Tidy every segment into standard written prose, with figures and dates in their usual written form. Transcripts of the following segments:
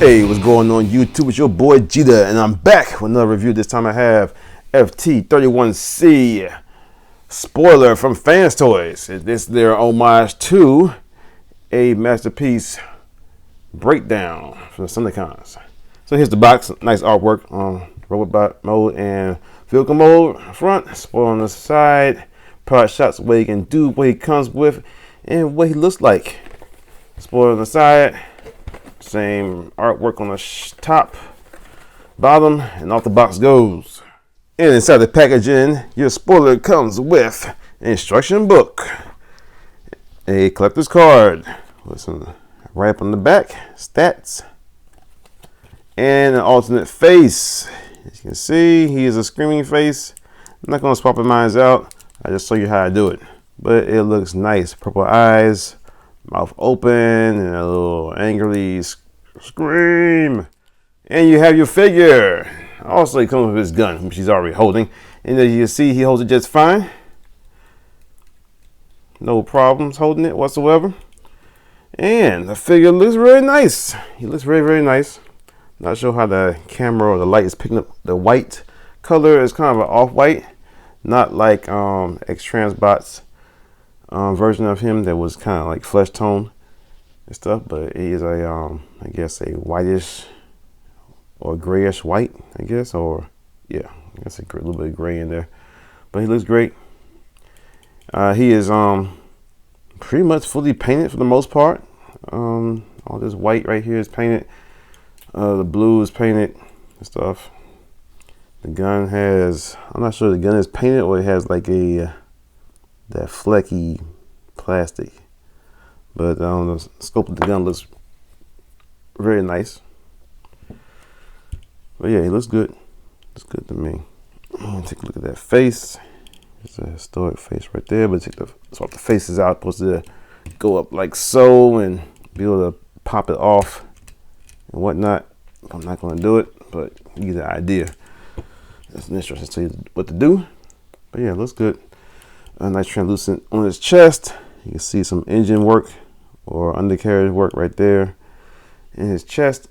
Hey, what's going on YouTube? It's your boy Jeter, and I'm back with another review. This time I have FT-31C spoiler from FansToys. This is their homage to a masterpiece breakdown from the Stunticons. So here's the box. Nice artwork on robot mode and vehicle mode front, spoiler on the side, product shots, what he can do, what he comes with, and what he looks like. Spoiler on the side. Same artwork on the top, bottom, and off the box goes. And inside the packaging, your spoiler comes with an instruction book, a collector's card with some write-up on the back, stats, and an alternate face. As you can see, he is a screaming face. I'm not going to swap mine out. I just show you how I do it. But it looks nice. Purple eyes, mouth open, and a little angrily scream. And you have your figure. Also, he comes with his gun, which he's already holding. And as you can see, he holds it just fine. No problems holding it whatsoever. And the figure looks really nice. He looks very, very nice. Not sure how the camera or the light is picking up the white color. Is kind of an off-white. Not like X-Transbot's version of him that was kind of like flesh tone and stuff, but he is a I guess a whitish or grayish white, I guess, or yeah, I guess a little bit of gray in there, but he looks great. He is pretty much fully painted for the most part. All this white right here is painted, the blue is painted and stuff. The gun has, I'm not sure the gun is painted or it has like a that flecky plastic, but the scope of the gun looks very nice. But yeah, he looks good. Looks good to me. Take a look at that face. It's a historic face right there, but swap the faces out. Supposed to go up like so and be able to pop it off and whatnot. I'm not going to do it, but you get the idea. That's an interesting to tell you what to do. But yeah, it looks good. A nice translucent on his chest. You can see some engine work or undercarriage work right there in his chest.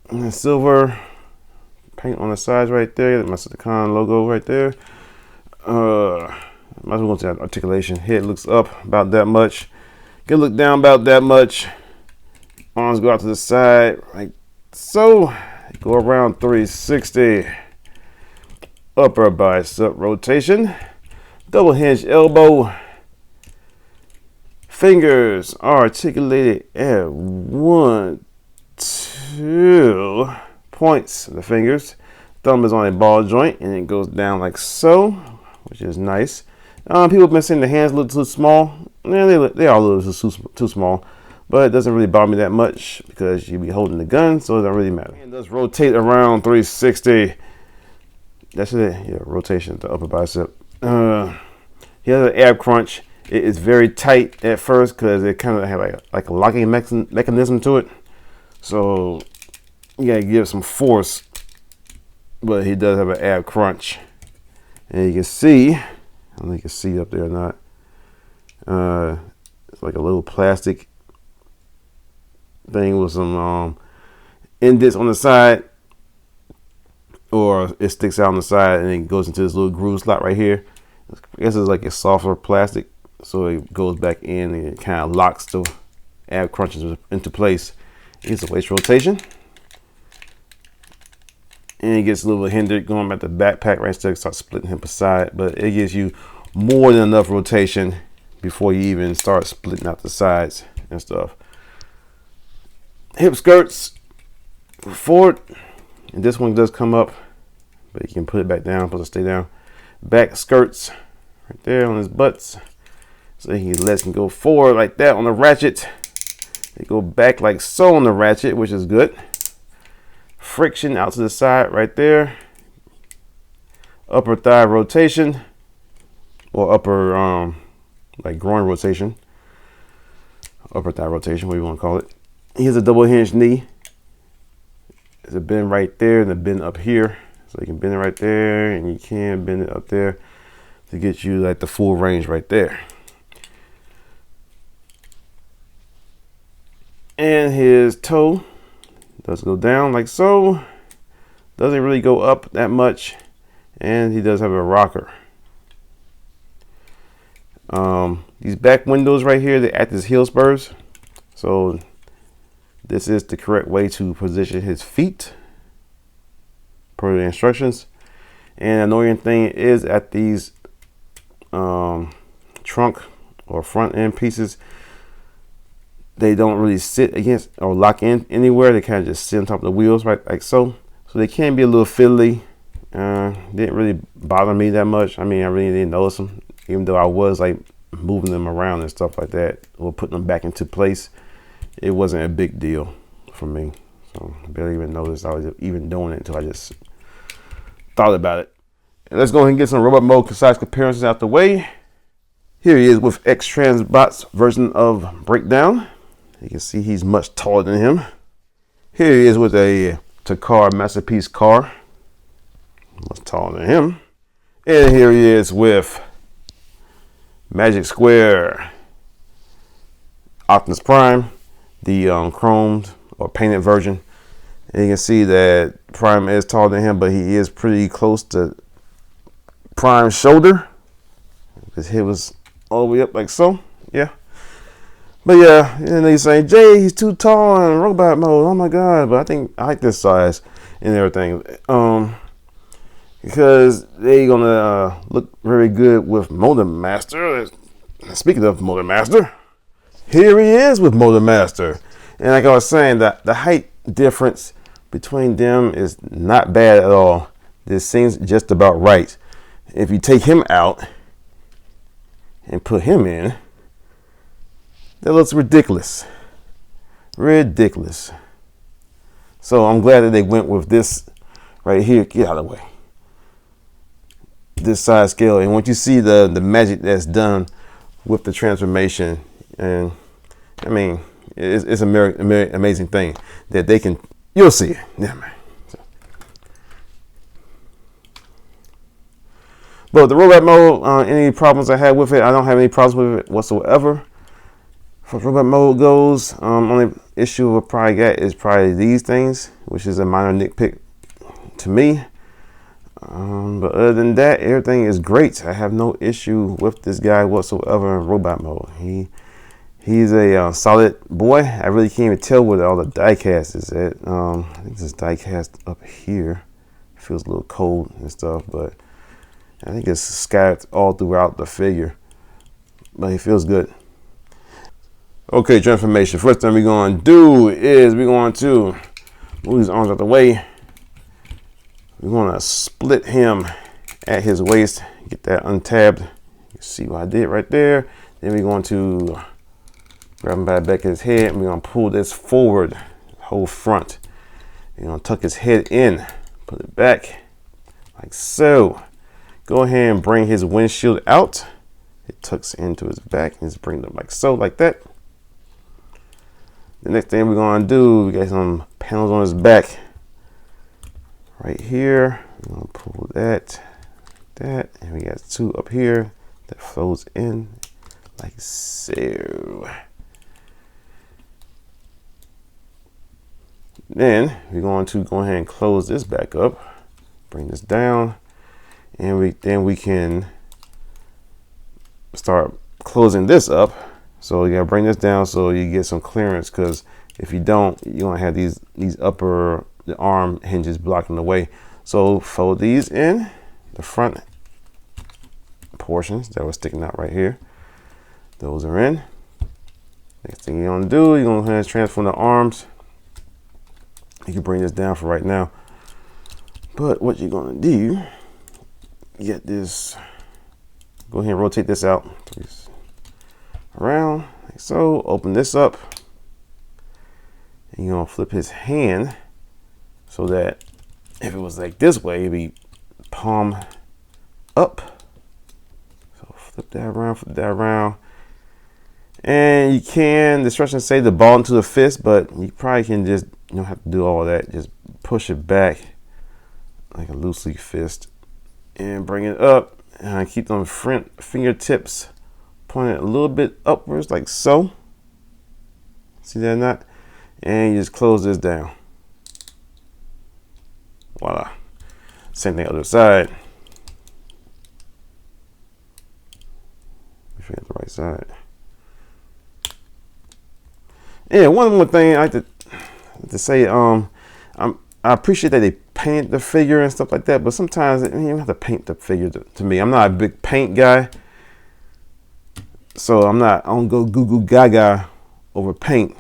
And silver paint on the sides right there. My Stunticon logo right there. Might as well go to that articulation. Head looks up about that much. Can look down about that much. Arms go out to the side like so. Go around 360. Upper bicep rotation. Double hinge elbow. Fingers are articulated at 1, 2 points of the fingers. Thumb is on a ball joint and it goes down like so, which is nice. People have been saying the hands look too small. Yeah, they are a little too small, but it doesn't really bother me that much because you be holding the gun, so it doesn't really matter. It does rotate around 360. That's it. Yeah, rotation to upper bicep. He has an ab crunch. It is very tight at first because it kind of had like a locking mechanism to it. So you gotta give some force, but he does have an ab crunch. And you can see, I don't know if you can see up there or not. It's like a little plastic thing with some indents on the side, or it sticks out on the side and it goes into this little groove slot right here. I guess it's like a softer plastic, so it goes back in and it kind of locks the ab crunches into place. It's a waist rotation, and it gets a little hindered going back to the backpack right there. Start splitting hip aside, but it gives you more than enough rotation before you even start splitting out the sides and stuff. Hip skirts forward, and this one does come up, but you can put it back down. Supposed to stay down. Back skirts right there on his butts, so he lets him go forward like that on the ratchet. They go back like so on the ratchet, which is good. Friction out to the side right there. Upper thigh rotation, or upper like groin rotation. Upper thigh rotation, what you want to call it. He has a double hinge knee. There's a bend right there and a bend up here. So you can bend it right there and you can bend it up there to get you like the full range right there. And his toe does go down like so. Doesn't really go up that much. And he does have a rocker. These back windows right here, they act as heel spurs. So this is the correct way to position his feet per the instructions. And annoying thing is at these trunk or front end pieces, they don't really sit against or lock in anywhere. They kind of just sit on top of the wheels, right, like so. So they can be a little fiddly. Didn't really bother me that much. I mean, I really didn't notice them, even though I was like moving them around and stuff like that, or putting them back into place. It wasn't a big deal for me. So I barely even noticed I was even doing it until I just thought about it. And let's go ahead and get some robot mode size comparisons out the way. Here he is with X-Transbot's version of Breakdown. You can see he's much taller than him. Here he is with a Takar Masterpiece car. Much taller than him. And here he is with Magic Square Optimus Prime, the chromed or painted version. And you can see that Prime is taller than him, but he is pretty close to Prime's shoulder. His head was all the way up like so. Yeah. But yeah, and they saying, Jay, he's too tall in robot mode. Oh my God. But I think I like this size and everything. Because they're gonna look very good with Motor Master. Speaking of Motor Master, here he is with Motor Master. And like I was saying, that the height difference between them is not bad at all. This seems just about right. If you take him out and put him in, that looks ridiculous. Ridiculous. So I'm glad that they went with this right here. Get out of the way. This size scale. And once you see the magic that's done with the transformation, and I mean, it's a very amazing thing that they can, you'll see it. Yeah, man. But the robot mode, any problems I had with it, I don't have any problems with it whatsoever. As far as robot mode goes, only issue we'll probably get is probably these things, which is a minor nitpick to me. But other than that, everything is great. I have no issue with this guy whatsoever in robot mode. He's a solid boy. I really can't even tell where all the die cast is at. I think this die cast up here. It feels a little cold and stuff, but I think it's scattered all throughout the figure. But he feels good. Okay, transformation. First thing we're going to do is we're going to move his arms out the way. We're going to split him at his waist. Get that untabbed. You see what I did right there. Then we're going to grab him by the back of his head. And we're going to pull this forward, whole front. We're going to tuck his head in. Put it back like so. Go ahead and bring his windshield out. It tucks into his back and just bring it up like so, like that. The next thing we're going to do, we got some panels on his back. Right here, we're going to pull that, and we got two up here that flows in like so. Then we're going to go ahead and close this back up, bring this down, and we can start closing this up. So you gotta bring this down so you get some clearance, because if you don't, you're gonna have these upper the arm hinges blocking the way. So fold these in, the front portions that were sticking out right here. Those are in. Next thing you're gonna do, you're gonna transform the arms. You can bring this down for right now. But what you're gonna do, get this, go ahead and rotate this out. Around like so, open this up, and you're gonna flip his hand so that if it was like this way, it'd be palm up. So flip that around, and you can, the instructions say the ball into the fist, but you probably can just, you don't have to do all of that. Just push it back like a loose leaf fist and bring it up, and keep them front fingertips pointed a little bit upwards like so. See that or not? and you just close this down. Voila. Same thing other side. If you get the right side. Yeah, one more thing I like to say, I appreciate that they paint the figure and stuff like that, but sometimes you don't have to paint the figure to me. I'm not a big paint guy, so I don't go goo goo gaga over paint.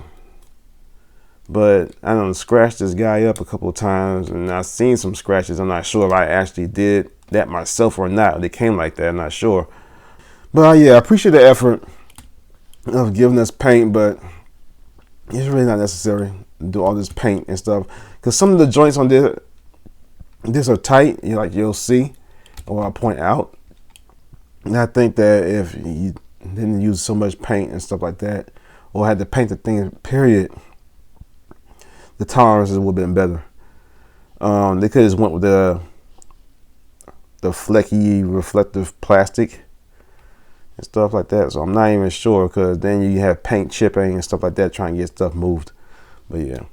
But I done scratched this guy up a couple of times, and I've seen some scratches. I'm not sure if I actually did that myself or not. They came like that, I'm not sure. But yeah, I appreciate the effort of giving us paint, but it's really not necessary to do all this paint and stuff, because some of the joints on this are tight, you'll see, or I'll point out. And I think that if you didn't use so much paint and stuff like that, or had to paint the thing, period, the tolerances would have been better. They could have just went with the flecky reflective plastic and stuff like that. So I'm not even sure, because then you have paint chipping and stuff like that trying to get stuff moved. But yeah,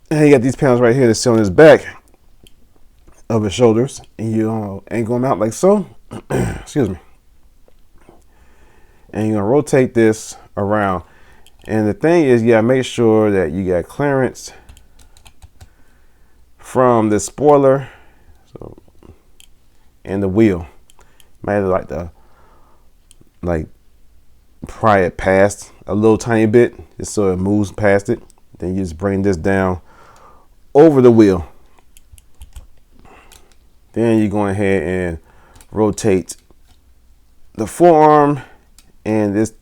and you got these panels right here that sit on his back of his shoulders, and you angle them out like so. Excuse me. And you're gonna rotate this around. And the thing is, you gotta make sure that you got clearance from the spoiler, and the wheel. Might have like pry it past a little tiny bit, just so it moves past it. Then you just bring this down over the wheel. Then you're going ahead and rotate the forearm, and this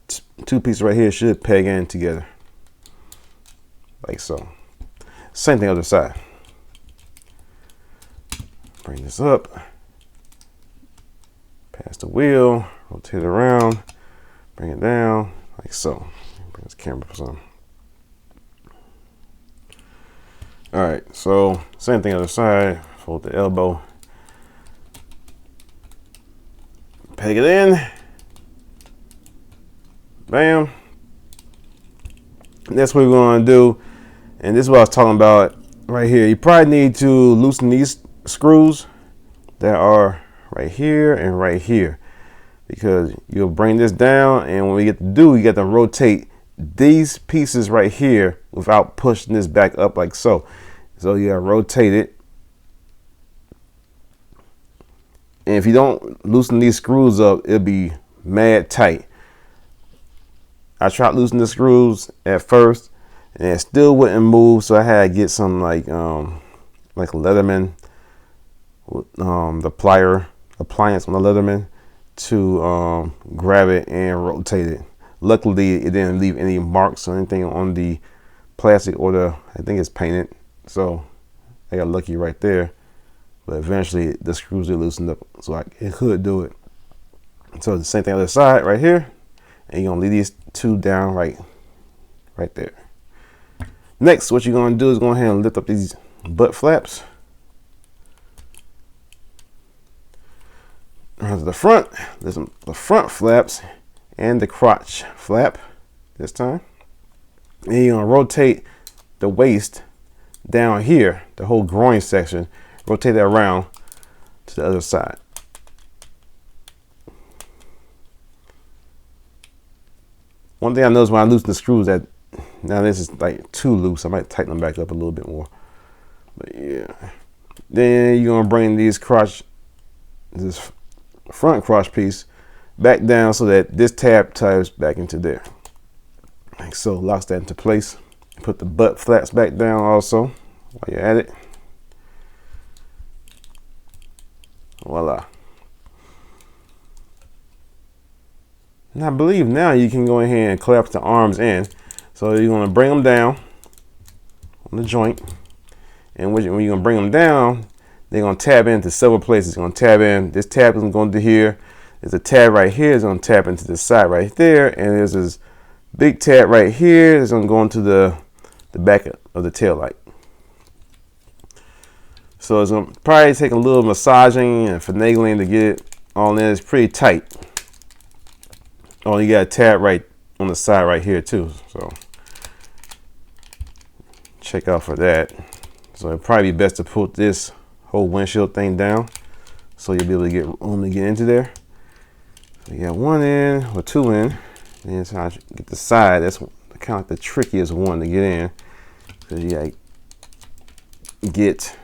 two pieces right here should peg in together, like so. Same thing other side. Bring this up, past the wheel, rotate it around, bring it down, like so. Bring this camera for some. All right, so same thing other side. Fold the elbow, peg it in, bam. That's what we're gonna do, and this is what I was talking about right here. You probably need to loosen these screws that are right here and right here, because you'll bring this down, and when we get to do, you got to rotate these pieces right here without pushing this back up like so. So you gotta rotate it, and if you don't loosen these screws up, it'll be mad tight. I tried loosening the screws at first, and it still wouldn't move, so I had to get some like a Leatherman, the plier appliance on the Leatherman to grab it and rotate it. Luckily, it didn't leave any marks or anything on the plastic, or I think it's painted, so I got lucky right there. But eventually the screws are loosened up, so it could do it. So the same thing on the side right here, and you're gonna leave these two down right there. Next, what you're gonna do is go ahead and lift up these butt flaps around to the front. There's the front flaps and the crotch flap this time. And you're gonna rotate the waist down here, the whole groin section, rotate that around to the other side. One thing I noticed when I loosen the screws, that now this is like too loose. I might tighten them back up a little bit more. But yeah. Then you're gonna bring this front crotch piece back down so that this tab ties back into there. Like so, locks that into place. Put the butt flaps back down also while you're at it. Voila. And I believe now you can go ahead and collapse the arms in. So you're going to bring them down on the joint. And when you're going to bring them down, they're going to tab into several places. You're going to tab in. This tab is going to go into here. There's a tab right here. It's going to tap into the side right there. And there's this big tab right here. It's going to go into the back of the tail light. So it's going to probably take a little massaging and finagling to get it all in. It's pretty tight. Oh, you got a tab right on the side right here too. So check out for that. So it'd probably be best to put this whole windshield thing down so you'll be able to get room to get into there. So you got one in or two in, and so I get the side. That's kind of like the trickiest one to get in, because you gotta get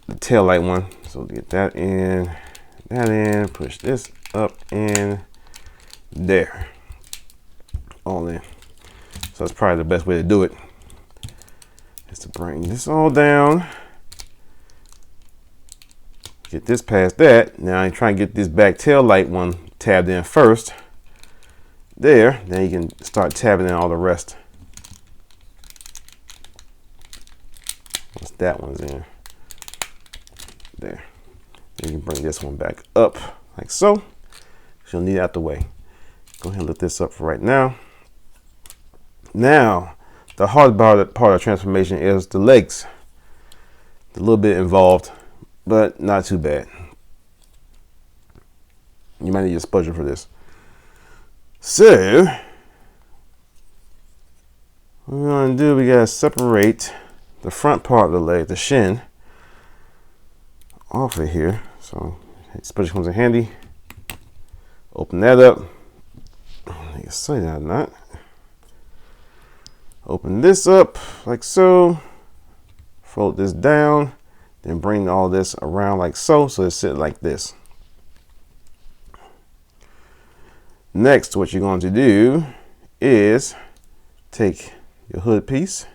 the tail light one. So to get that in, push this up in there, all in. So that's probably the best way to do it, is to bring this all down, get this past that. Now I'm trying to get this back tail light one tabbed in first. There, then you can start tabbing in all the rest. Once that one's in, there. Then you can bring this one back up like so. You'll need it out the way. Go ahead and lift this up for right now. Now, the hard part of transformation is the legs. A little bit involved, but not too bad. You might need a spudger for this. So, what we're gonna do, we gotta separate the front part of the leg, the shin, off of here. So, spudger comes in handy. Open that up. You can say that or not. Open this up like so. Fold this down. Then bring all this around like so. So it's sit like this. Next, what you're going to do is take your hood piece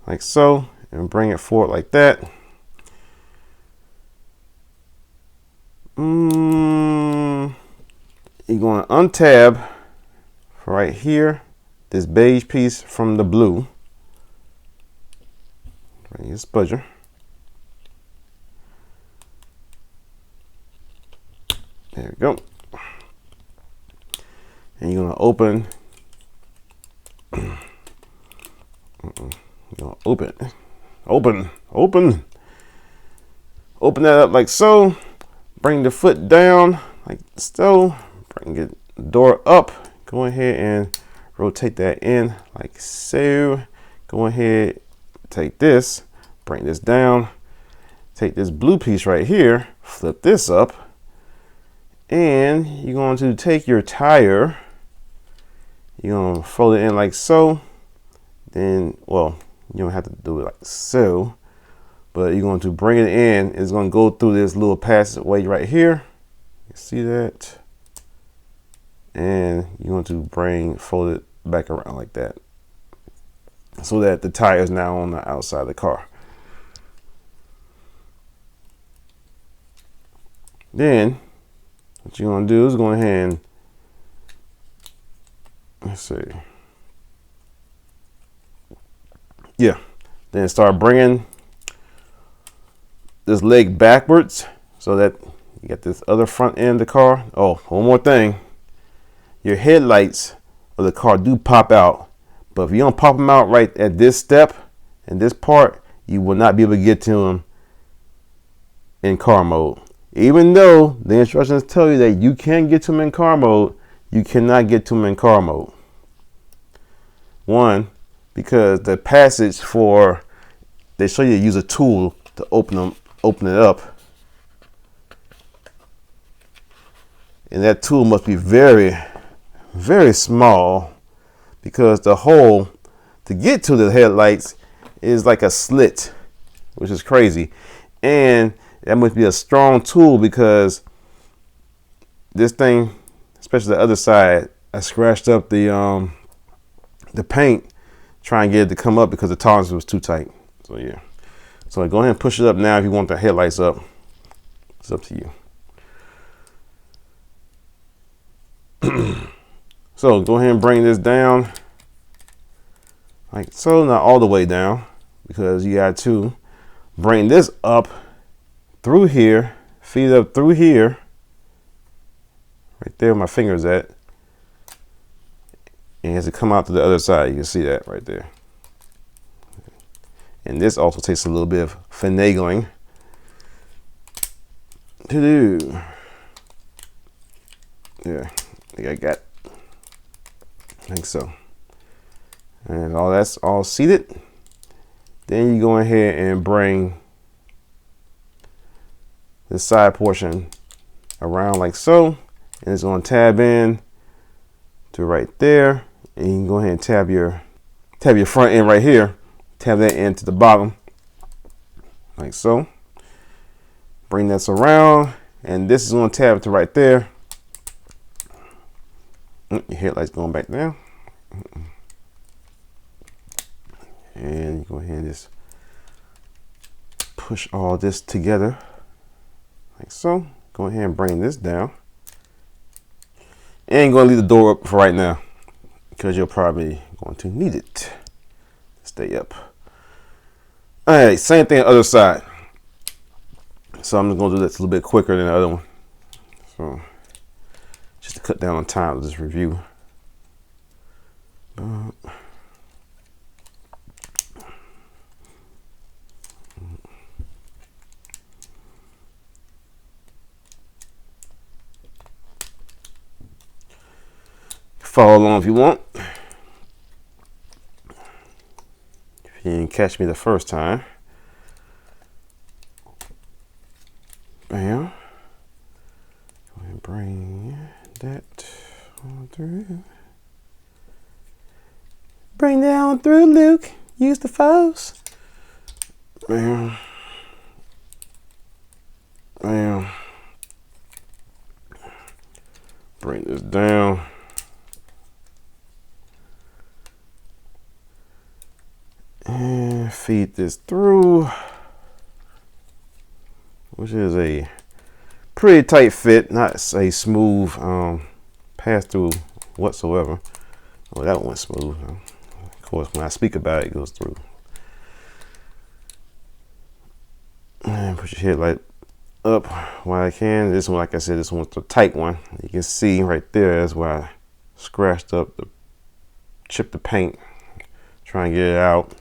like so and bring it forward like that. You're going to untab right here this beige piece from the blue. Bring your spudger. There we go. And you're going to open. You're going to open that up like so. Bring the foot down like so. Bring the door up. Go ahead and rotate that in like so. Go ahead, take this, bring this down. Take this blue piece right here, flip this up, and you're going to take your tire. You're going to fold it in like so. Then, well, you don't have to do it like so, but you're going to bring it in. It's going to go through this little passageway right here. You see that? And you're going to fold it back around like that, so that the tire is now on the outside of the car. Then what you're going to do is go ahead and, let's see. Yeah. Then start bringing this leg backwards so that you get this other front end of the car. Oh, one more thing. Your headlights of the car do pop out, but if you don't pop them out right at this step and this part, you will not be able to get to them in car mode. Even though the instructions tell you that you can get to them in car mode, you cannot get to them in car mode. One, because the passage for, they show you to use a tool to open it up. And that tool must be very, very small, because the hole to get to the headlights is like a slit, which is crazy. And that must be a strong tool, because this thing, especially the other side, I scratched up the paint trying to get it to come up because the tolerance was too tight. So yeah. So go ahead and push it up now if you want the headlights up. It's up to you. So go ahead and bring this down like so, not all the way down, because you got to bring this up through here, feed up through here, right there where my finger's at, and it has to come out to the other side. You can see that right there. And this also takes a little bit of finagling to do. Yeah, think I got, like so. And all that's all seated. Then you go ahead and bring the side portion around like so, and it's going to tab in to right there, and you can go ahead and tab your front end right here, tab that end to the bottom like so. Bring this around, and this is going to tab to right there. Your headlight's going back down, and you go ahead and just push all this together like so. Go ahead and bring this down, and going to leave the door up for right now because you're probably going to need it to stay up. All right, same thing on the other side. So I'm just going to do this a little bit quicker than the other one. So just to cut down on time of this review. Follow along if you want. If you didn't catch me the first time. Bam. Go ahead and bring that on through. Bring that on through, Luke. Use the force. Bam. Bam. Bring this down. And feed this through, which is a pretty tight fit, not a smooth pass through whatsoever. Oh, that one went smooth. Of course, when I speak about it, it goes through. And put your headlight up while I can. This one, like I said, this one's the tight one. You can see right there, that's where I scratched up, chipped the paint, trying to get it out.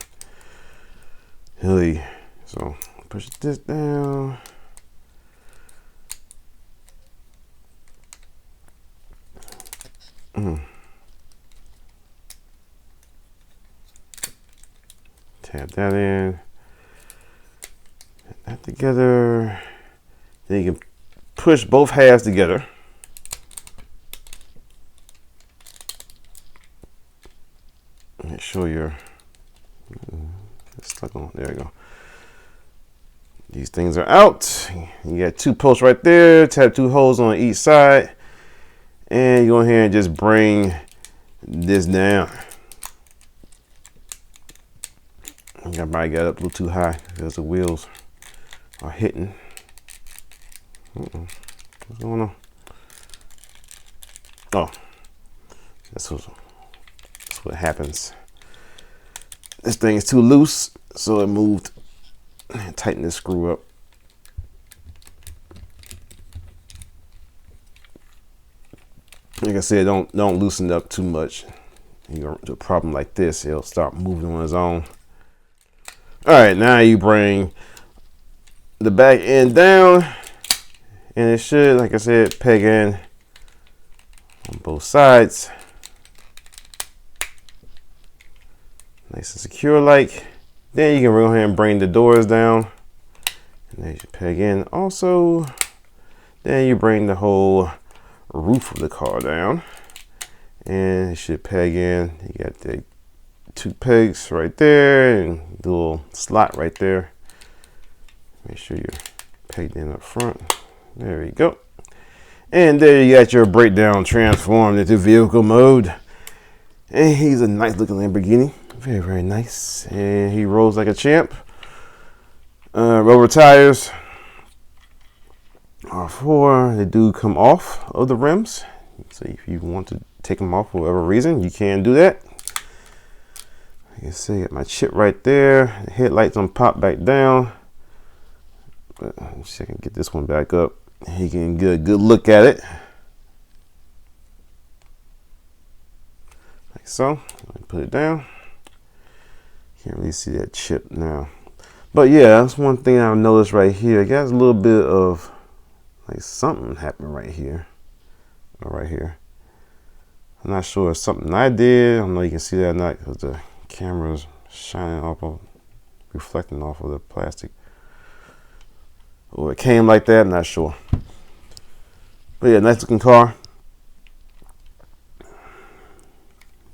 Really, so push this down. Tap that in. Put that together. Then you can push both halves together. Make sure you're stuck on. There you go. These things are out. You got two posts right there. Tap two holes on each side, and you go ahead and just bring this down. I probably got it up a little too high because the wheels are hitting. What's going on? Oh, that's what happens. This thing is too loose, so it moved. Tighten this screw up. Like I said, don't loosen it up too much. You go to a problem like this, it'll start moving on its own. All right, now you bring the back end down, and it should, like I said, peg in on both sides. Nice and secure like. Then you can go ahead and bring the doors down, and they should peg in also. Then you bring the whole roof of the car down, and it should peg in. You got the two pegs right there and the little slot right there. Make sure you're pegged in up front. There we go. And there you got your breakdown transformed into vehicle mode. And he's a nice looking Lamborghini. Very, very nice. And he rolls like a champ. Rubber tires are for, they do come off of the rims. So if you want to take them off for whatever reason, you can do that. You can see my chip right there. The headlights on pop back down. But let's see if I can get this one back up. You can get a good look at it. Like so. Put it down. Can't really see that chip now. But yeah, that's one thing I've noticed right here. It got a little bit of like something happened right here. Or right here. I'm not sure it's something I did. I don't know if you can see that or not because the camera's shining off of, reflecting off of the plastic. Or it came like that, I'm not sure. But yeah, nice looking car.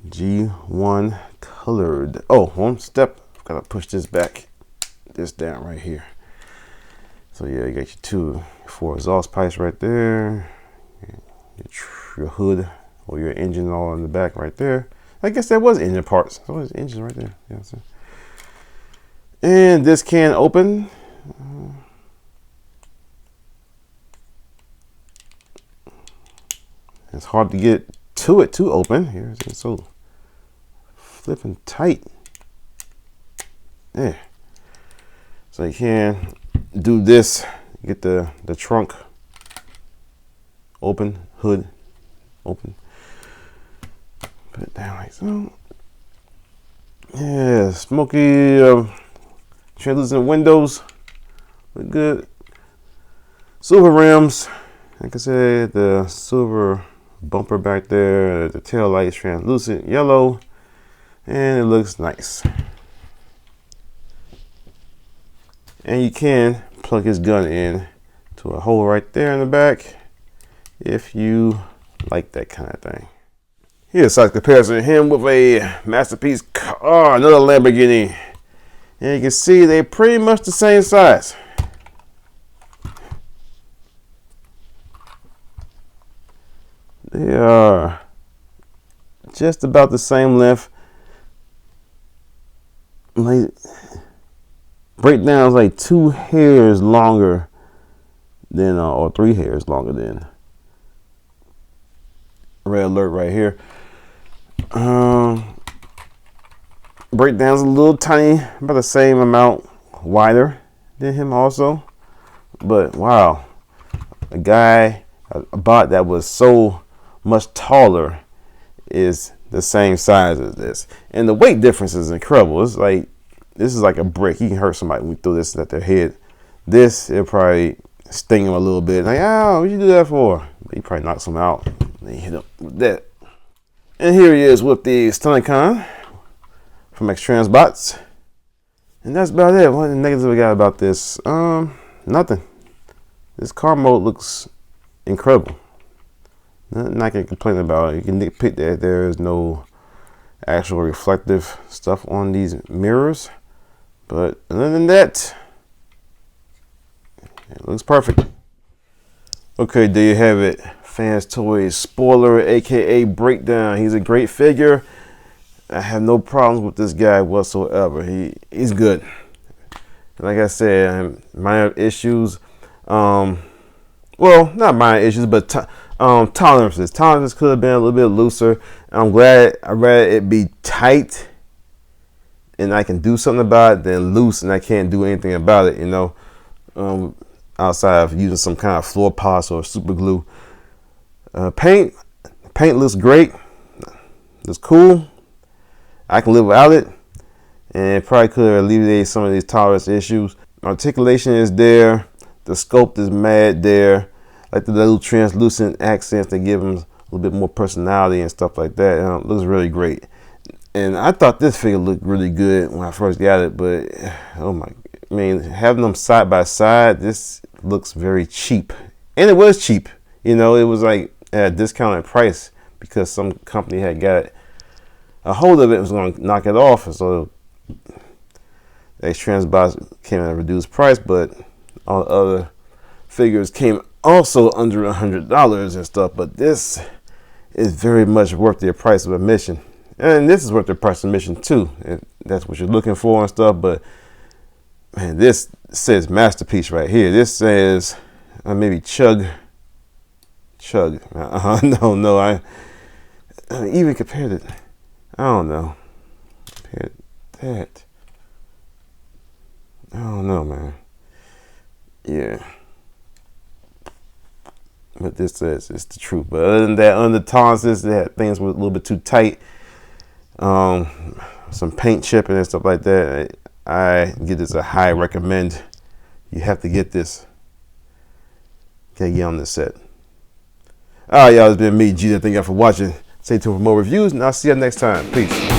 G1 colored. Oh, one step. I've got to push this back, this down right here. So yeah, you got your 4 exhaust pipes right there. Your hood or your engine all in the back right there. I guess that was engine parts. So it's engine right there. Yeah, so. And this can open. It's hard to get to it to open. Here, it's so flipping tight. There. So you can do this. Get the trunk open, hood open. Put it down like so. Yeah, smoky translucent windows. Look good. Silver rims. Like I said, the silver bumper back there. The tail light is translucent yellow. And it looks nice. And you can plug his gun in to a hole right there in the back if you like that kind of thing. Here's a size comparison of him with a masterpiece car, another Lamborghini. And you can see they're pretty much the same size. They are just about the same length. Breakdown is like 2 hairs longer than, or 3 hairs longer than red alert right here. Breakdown's a little tiny, about the same amount wider than him also. But wow, a guy, a bot that was so much taller is the same size as this. And the weight difference is incredible. It's like, this is like a brick. You can hurt somebody when you throw this at their head. This, it'll probably sting them a little bit. Like, oh, what'd you do that for? But he probably knocks them out. They hit him with that. And here he is with the Stunticon from X-Transbots. And that's about it. What the negatives we got about this? Nothing. This car mode looks incredible. Nothing I can complain about. You can nitpick that there is no actual reflective stuff on these mirrors. But other than that, it looks perfect. Okay, there you have it. FansToys spoiler, aka Breakdown. He's a great figure. I have no problems with this guy whatsoever. He's good. Like I said, minor issues. Well, not minor issues, but tolerances. Tolerances could have been a little bit looser. I'm glad. I'd rather it be tight and I can do something about it than loose and I can't do anything about it, you know, outside of using some kind of floor polish or super glue. Paint looks great. Looks cool. I can live without it, and it probably could alleviate some of these tolerance issues. Articulation is there. The sculpt is mad there. Like the little translucent accents that give them a little bit more personality and stuff like that. It looks really great. And I thought this figure looked really good when I first got it, but oh my, I mean, having them side by side, this looks very cheap. And it was cheap. You know, it was like at a discounted price because some company had got a hold of it and was going to knock it off. And so X-Transbots came at a reduced price, but all the other figures came also under $100 and stuff. But this is very much worth the price of admission. And this is worth the price of admission too, if that's what you're looking for and stuff. But man, this says masterpiece right here. This says maybe chug. No, I even compared it. I don't know. Compared that. I don't know, man. Yeah. But this says it's the truth. But other than that, under tolerances, that things were a little bit too tight. Some paint chipping and stuff like that. I give this a high recommend. You have to get this. Gotta get on this set. All right, y'all, it's been me, G. Thank y'all for watching. Stay tuned for more reviews, and I'll see you next time. Peace.